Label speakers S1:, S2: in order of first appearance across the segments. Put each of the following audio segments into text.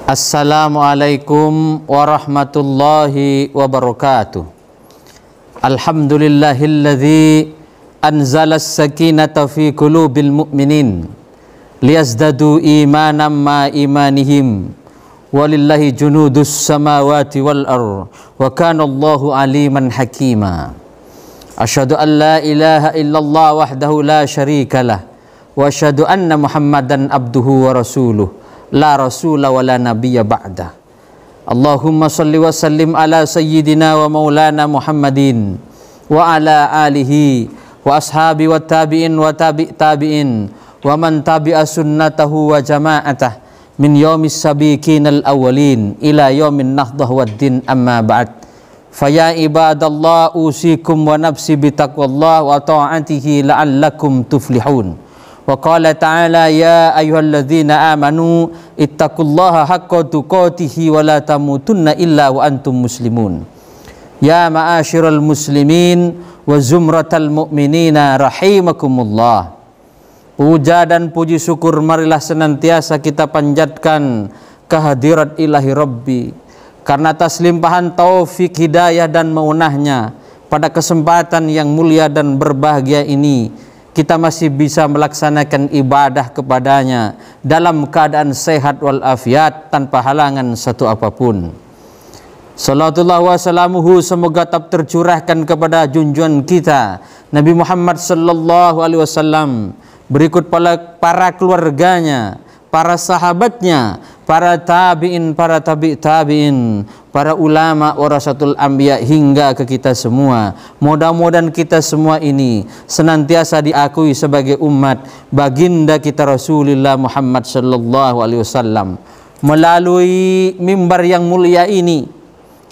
S1: Assalamualaikum warahmatullahi wabarakatuh. Alhamdulillahilladzi anzala as-sakinata fi qulubil mu'minin liyazdadu imanan ma imanihim walillahi junudus samawati wal ardh wa kana Allahu aliman hakima. Asyhadu an la ilaha illallah wahdahu la syarikalah wa asyhadu anna Muhammadan abduhu wa rasuluh la rasula wa la nabiyya ba'da. Allahumma salli wa sallim ala sayyidina wa maulana Muhammadin wa ala alihi wa ashabi wa tabi'in wa tabi'in wa man tabi'a sunnatahu wa jama'atah min yaumis sabiqin al-awwalin ila yaumin nahdah wad-din amma ba'd. Faya ibadallah usikum wa nafsi bitaqwallah wa ta'atihi la'allakum tuflihun. Wa qala ta'ala ya ayyuhalladzina amanu ittaqullaha haqqa tuqatih wa la tamutunna illa wa antum muslimun. Ya ma'asyiral muslimin wa zumratal mu'minina rahimakumullah. Puja dan puji syukur marilah senantiasa kita panjatkan kehadirat ilahi Rabbi, karena atas limpahan taufik hidayah dan maunahnya pada kesempatan yang mulia dan berbahagia ini kita masih bisa melaksanakan ibadah kepadanya dalam keadaan sehat walafiat tanpa halangan satu apapun. Salatullah wa salamuhu semoga tetap tercurahkan kepada junjungan kita Nabi Muhammad sallallahu alaihi wasallam, berikut para keluarganya, para sahabatnya, para tabi'in, para tabi'in, para ulama warasatul anbiya hingga ke kita semua. Mudah-mudahan kita semua ini senantiasa diakui sebagai umat baginda kita Rasulullah Muhammad sallallahu alaihi wasallam. Melalui mimbar yang mulia ini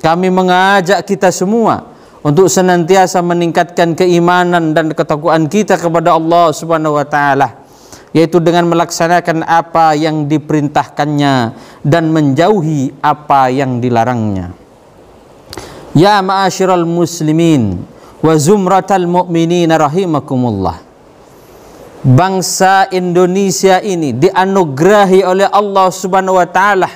S1: kami mengajak kita semua untuk senantiasa meningkatkan keimanan dan ketakwaan kita kepada Allah Subhanahu wa taala, yaitu dengan melaksanakan apa yang diperintahkannya dan menjauhi apa yang dilarangnya. Ya ma'asyiral muslimin wa zumratal mu'minina rahimakumullah. Bangsa Indonesia ini dianugerahi oleh Allah Subhanahu wa taala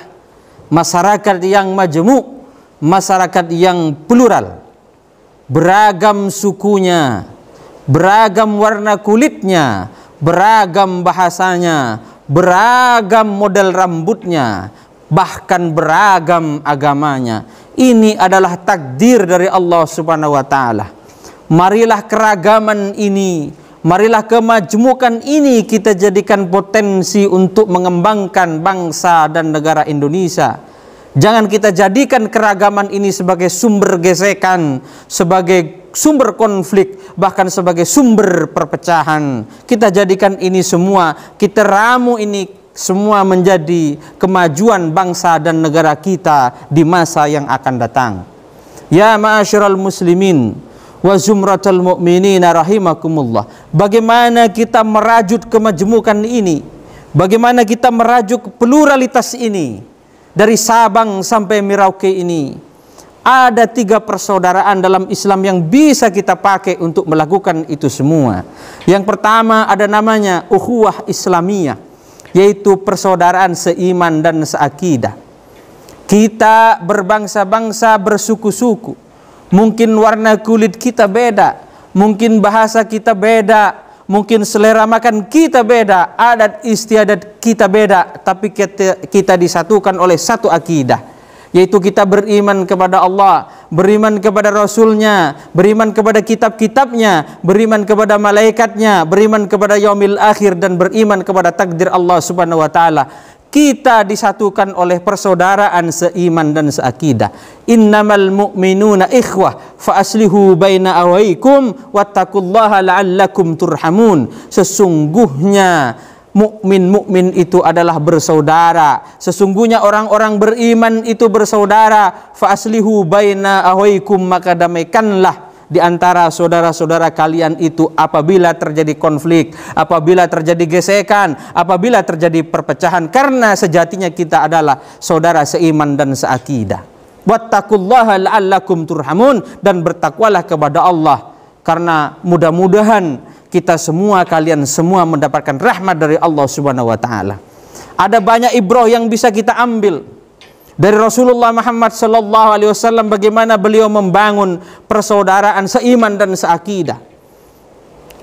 S1: masyarakat yang majmuk, masyarakat yang plural, beragam sukunya, beragam warna kulitnya, beragam bahasanya, beragam model rambutnya, bahkan beragam agamanya. Ini adalah takdir dari Allah Subhanahu wa taala. Marilah keragaman ini, marilah kemajmukan ini kita jadikan potensi untuk mengembangkan bangsa dan negara Indonesia. Jangan kita jadikan keragaman ini sebagai sumber gesekan, sebagai sumber konflik, bahkan sebagai sumber perpecahan. Kita jadikan ini semua, kita ramu ini semua menjadi kemajuan bangsa dan negara kita di masa yang akan datang. Ya ma'asyiral muslimin wa zumratal mu'minina rahimakumullah. Bagaimana kita merajut kemajmukan ini? Bagaimana kita merajuk pluralitas ini? Dari Sabang sampai Merauke ini ada 3 persaudaraan dalam Islam yang bisa kita pakai untuk melakukan itu semua. Yang pertama ada namanya ukhuwah Islamiyah, yaitu persaudaraan seiman dan seakidah. Kita berbangsa-bangsa, bersuku-suku. Mungkin warna kulit kita beda, mungkin bahasa kita beda, mungkin selera makan kita beda, adat istiadat kita beda, tapi kita disatukan oleh satu akidah, yaitu kita beriman kepada Allah, beriman kepada Rasulnya, beriman kepada kitab-kitabnya, beriman kepada malaikatnya, beriman kepada yaumil akhir, dan beriman kepada takdir Allah Subhanahu wa taala. Kita disatukan oleh persaudaraan seiman dan seakidah. Innamal mu'minuna ikhwah fa aslihu baina awaikum wattaqullaha la'allakum turhamun. Sesungguhnya mukmin itu adalah bersaudara. Sesungguhnya orang-orang beriman itu bersaudara. Fa aslihu baina awaikum, maka damaikanlah di antara saudara-saudara kalian itu apabila terjadi konflik, apabila terjadi gesekan, apabila terjadi perpecahan, karena sejatinya kita adalah saudara seiman dan seakidah. Wattaqullaha la'allakum turhamun, dan bertakwalah kepada Allah, karena mudah-mudahan kita semua, kalian semua mendapatkan rahmat dari Allah Subhanahu wa taala. Ada banyak ibrah yang bisa kita ambil Dari Rasulullah Muhammad sallallahu alaihi wasallam bagaimana beliau membangun persaudaraan seiman dan seakidah.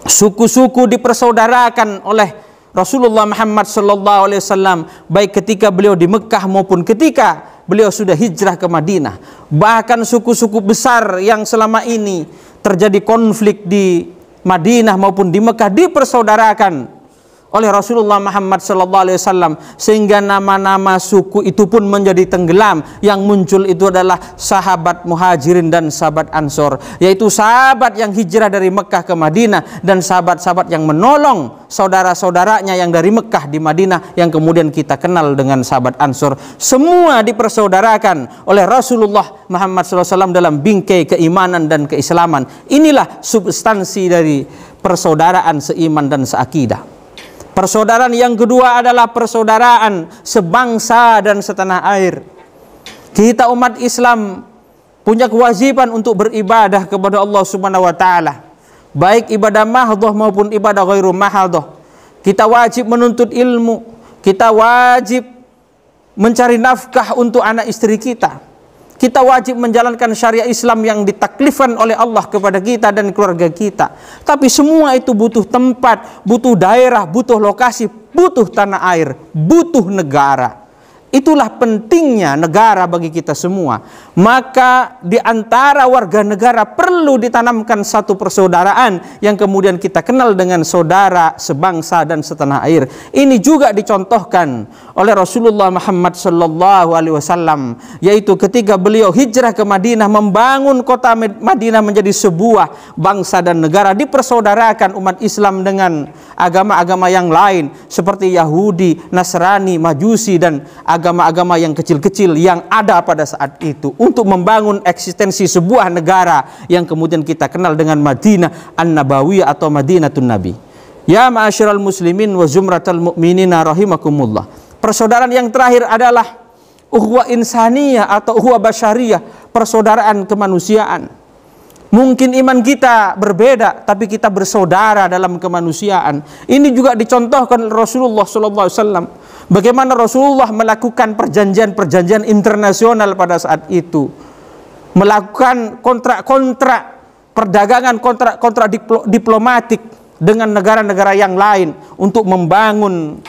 S1: Suku-suku dipersaudarakan oleh Rasulullah Muhammad sallallahu alaihi wasallam baik ketika beliau di Mekah maupun ketika beliau sudah hijrah ke Madinah. Bahkan suku-suku besar yang selama ini terjadi konflik di Madinah maupun di Mekah dipersaudarakan oleh Rasulullah Muhammad SAW, sehingga nama-nama suku itu pun menjadi tenggelam. Yang muncul itu adalah sahabat Muhajirin dan sahabat Ansor, yaitu sahabat yang hijrah dari Mekah ke Madinah dan sahabat-sahabat yang menolong saudara-saudaranya yang dari Mekah di Madinah, yang kemudian kita kenal dengan sahabat Ansor. Semua dipersaudarakan oleh Rasulullah Muhammad SAW dalam bingkai keimanan dan keislaman. Inilah substansi dari persaudaraan seiman dan seakidah. Persaudaraan yang kedua adalah persaudaraan sebangsa dan setanah air. Kita umat Islam punya kewajiban untuk beribadah kepada Allah Subhanahu wa taala, baik ibadah mahdhah maupun ibadah ghairu mahdhah. Kita wajib menuntut ilmu, kita wajib mencari nafkah untuk anak istri kita. Kita wajib menjalankan syariat Islam yang ditaklifkan oleh Allah kepada kita dan keluarga kita. Tapi semua itu butuh tempat, butuh daerah, butuh lokasi, butuh tanah air, butuh negara. Itulah pentingnya negara bagi kita semua. Maka di antara warga negara perlu ditanamkan satu persaudaraan yang kemudian kita kenal dengan saudara sebangsa dan setanah air. Ini juga dicontohkan oleh Rasulullah Muhammad SAW, yaitu ketika beliau hijrah ke Madinah, membangun kota Madinah menjadi sebuah bangsa dan negara, dipersaudarakan umat Islam dengan agama-agama yang lain seperti Yahudi, Nasrani, Majusi dan agama-agama yang kecil-kecil yang ada pada saat itu, untuk membangun eksistensi sebuah negara yang kemudian kita kenal dengan Madinah An-Nabawiyah atau Madinatun Nabi. Ya ma'asyiral muslimin wa zumratal mu'minina rahimakumullah. Persaudaraan yang terakhir adalah ukhuwah insaniyah atau ukhuwah basyariyah, persaudaraan kemanusiaan. Mungkin iman kita berbeda, tapi kita bersaudara dalam kemanusiaan. Ini juga dicontohkan oleh Rasulullah SAW. Bagaimana Rasulullah melakukan perjanjian-perjanjian internasional pada saat itu, melakukan kontrak-kontrak perdagangan, kontrak-kontrak diplomatik dengan negara-negara yang lain untuk membangun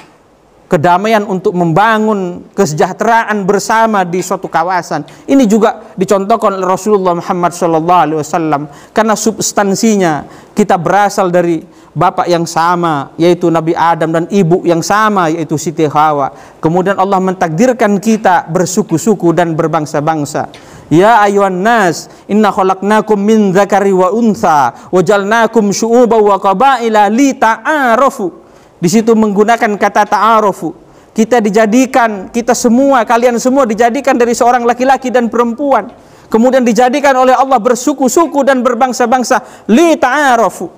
S1: kedamaian, untuk membangun kesejahteraan bersama di suatu kawasan. Ini juga dicontohkan oleh Rasulullah Muhammad SAW, karena substansinya kita berasal dari bapak yang sama, yaitu Nabi Adam, dan ibu yang sama, yaitu Siti Hawa. Kemudian Allah mentakdirkan kita bersuku-suku dan berbangsa-bangsa. Ya ayuhan nas, inna khalaqnakum min dzakari wa untha wa jalnakum syu'uban wa qabaila li ta'arafu. Di situ menggunakan kata ta'arufu. Kita dijadikan, kita semua, kalian semua dijadikan dari seorang laki-laki dan perempuan. Kemudian dijadikan oleh Allah bersuku-suku dan berbangsa-bangsa, li ta'arufu,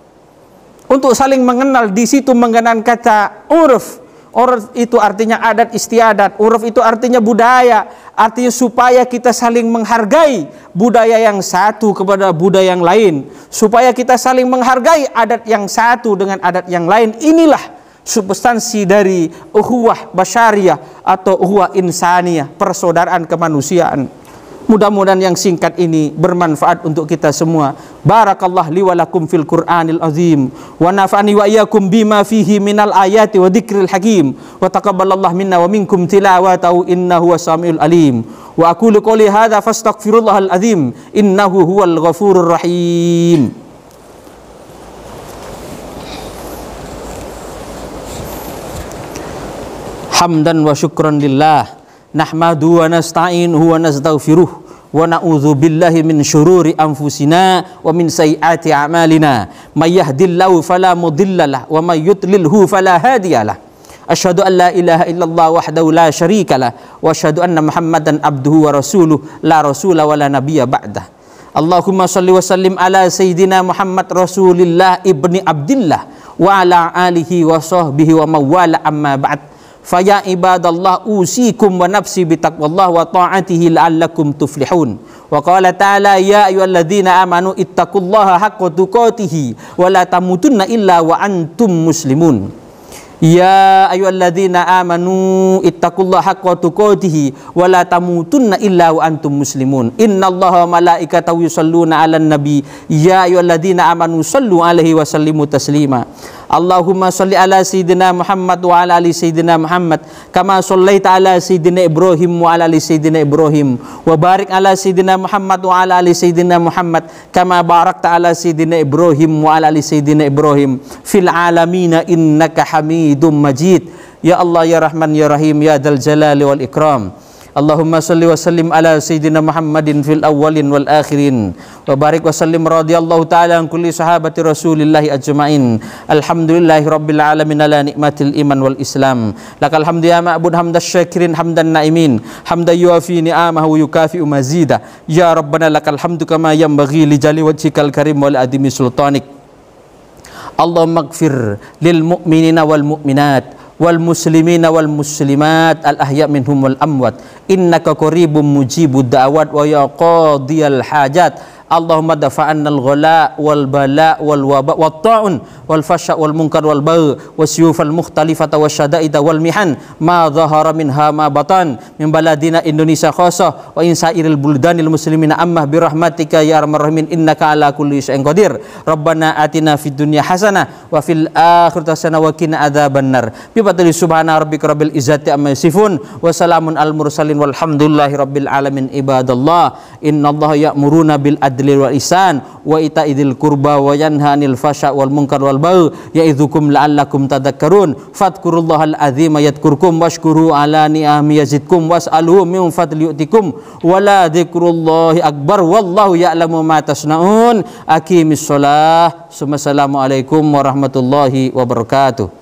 S1: untuk saling mengenal. Di situ menggunakan kata uruf. Uruf itu artinya adat istiadat. Uruf itu artinya budaya. Artinya supaya kita saling menghargai budaya yang satu kepada budaya yang lain. Supaya kita saling menghargai adat yang satu dengan adat yang lain. Inilah substansi dari ukhuwah basyariyah atau ukhuwah insaniyah, persaudaraan kemanusiaan. Mudah-mudahan yang singkat ini bermanfaat untuk kita semua. Barakallah li wa lakum fil Qur'anil azim wa nafa'ani wa iyyakum bima fihi minal ayati wa dzikril hakim wa taqabbalallahu minna wa minkum tilawatahu innahu was-sami'ul alim. Wa aqulu qouli hadza fastaghfirullahal azim innahu huwal ghafurur rahim. Hamdan wa syukran lillah, nahmadu wa nasta'inuhu wa nastaghfiruh wa na'udzu billahi min syururi anfusina wa min sayyiati a'malina. May yahdihillahu fala mudhillalah wa may yudlilhu fala hadiyalah. Asyhadu an la ilaha illallah wahdahu la syarikalah wa asyhadu anna Muhammadan abduhu wa rasuluh la rasula wa la nabiyya ba'dah. Allahumma shalli wa sallim ala sayyidina Muhammad Rasulillah ibni Abdillah wa ala alihi wa sahbihi wa mawala amma ba'd. Faya ibadallah usikum wa nafsi bitaqwallah wa ta'atihi la'allakum tuflihun. Wa qala ta'ala ya ayyuhalladzina amanu ittaqullaha haqqa tuqatih wa la tamutunna illa wa antum muslimun. Ya ayyuhalladzina amanu ittaqullaha haqqa tuqatih wa la tamutunna illa wa antum muslimun. Innallaha wa malaikatahu yusholluna 'alan nabi. Ya ayyuhalladzina amanu shallu 'alaihi wa sallimu taslima. Allahumma shalli ala sayyidina Muhammad wa ala ali sayyidina Muhammad kama shallaita ala sayyidina Ibrahim wa ala ali sayyidina Ibrahim wa barik ala sayyidina Muhammad wa ala ali sayyidina Muhammad kama barakta ala sayyidina Ibrahim wa ala ali sayyidina Ibrahim fil alamin innaka Hamidum Majid. Ya Allah ya Rahman ya Rahim ya Dzal Jalali wal Ikram. Allahumma salli wa sallim ala sayyidina Muhammadin fil awwalin wal akhirin wa barik wa sallim radhiyallahu ta'ala an kulli sahabati rasulillahi ajma'in. Alhamdulillahi rabbil alamin ala nikmatil iman wal islam. Lakal hamdu ya ma'bud hamdas syakirin hamdan na'imin hamdan yuafi ni'amahu yukafi'u mazida. Ya Rabbana lakal hamdu kama yanbaghi li jali wajhikal karim wal adimi sultanik. Allahumma ighfir lil mu'minina wal mu'minat wal muslimina wal muslimat al ahya minhum wal amwat innaka qaribum mujibud da'awat wa ya qadiyal hajat. Allahumma dafa'anna al-ghala wal bala wal waba wat ta'un wal fasha wal munkar wal bagh wasyufal mukhtalifata wasyada'ida wal mihan ma dhahara minha ma batan min baladina Indonesia khassa wa in sairil buldanil muslimina ammah bi rahmatika ya arhamar rahimin innaka ala kulli syai'in qadir. Rabbana atina fid dunya hasanah wa fil akhirati hasanah wa qina adzabannar. Bi fadli subhana rabbika rabbil izzati amma yasifun wa salamun al mursalin walhamdulillahi rabbil alamin. Ibadallah innallaha ya'muruna bil adli wal ihsan wa ita'idil qurba wa yanha 'anil fasha wal munkar wal bagh ya'idzukum la'allakum tadhakkarun. Fadhkurullahal azima yadhkurkum washkuru ala ni'ami yazidkum was'aluhu min fadli yu'tikum wa la dzikrullahi akbar wallahu ya'lamu ma tasna'un. Aqimis shalah. Assalamualaikum warahmatullahi wabarakatuh.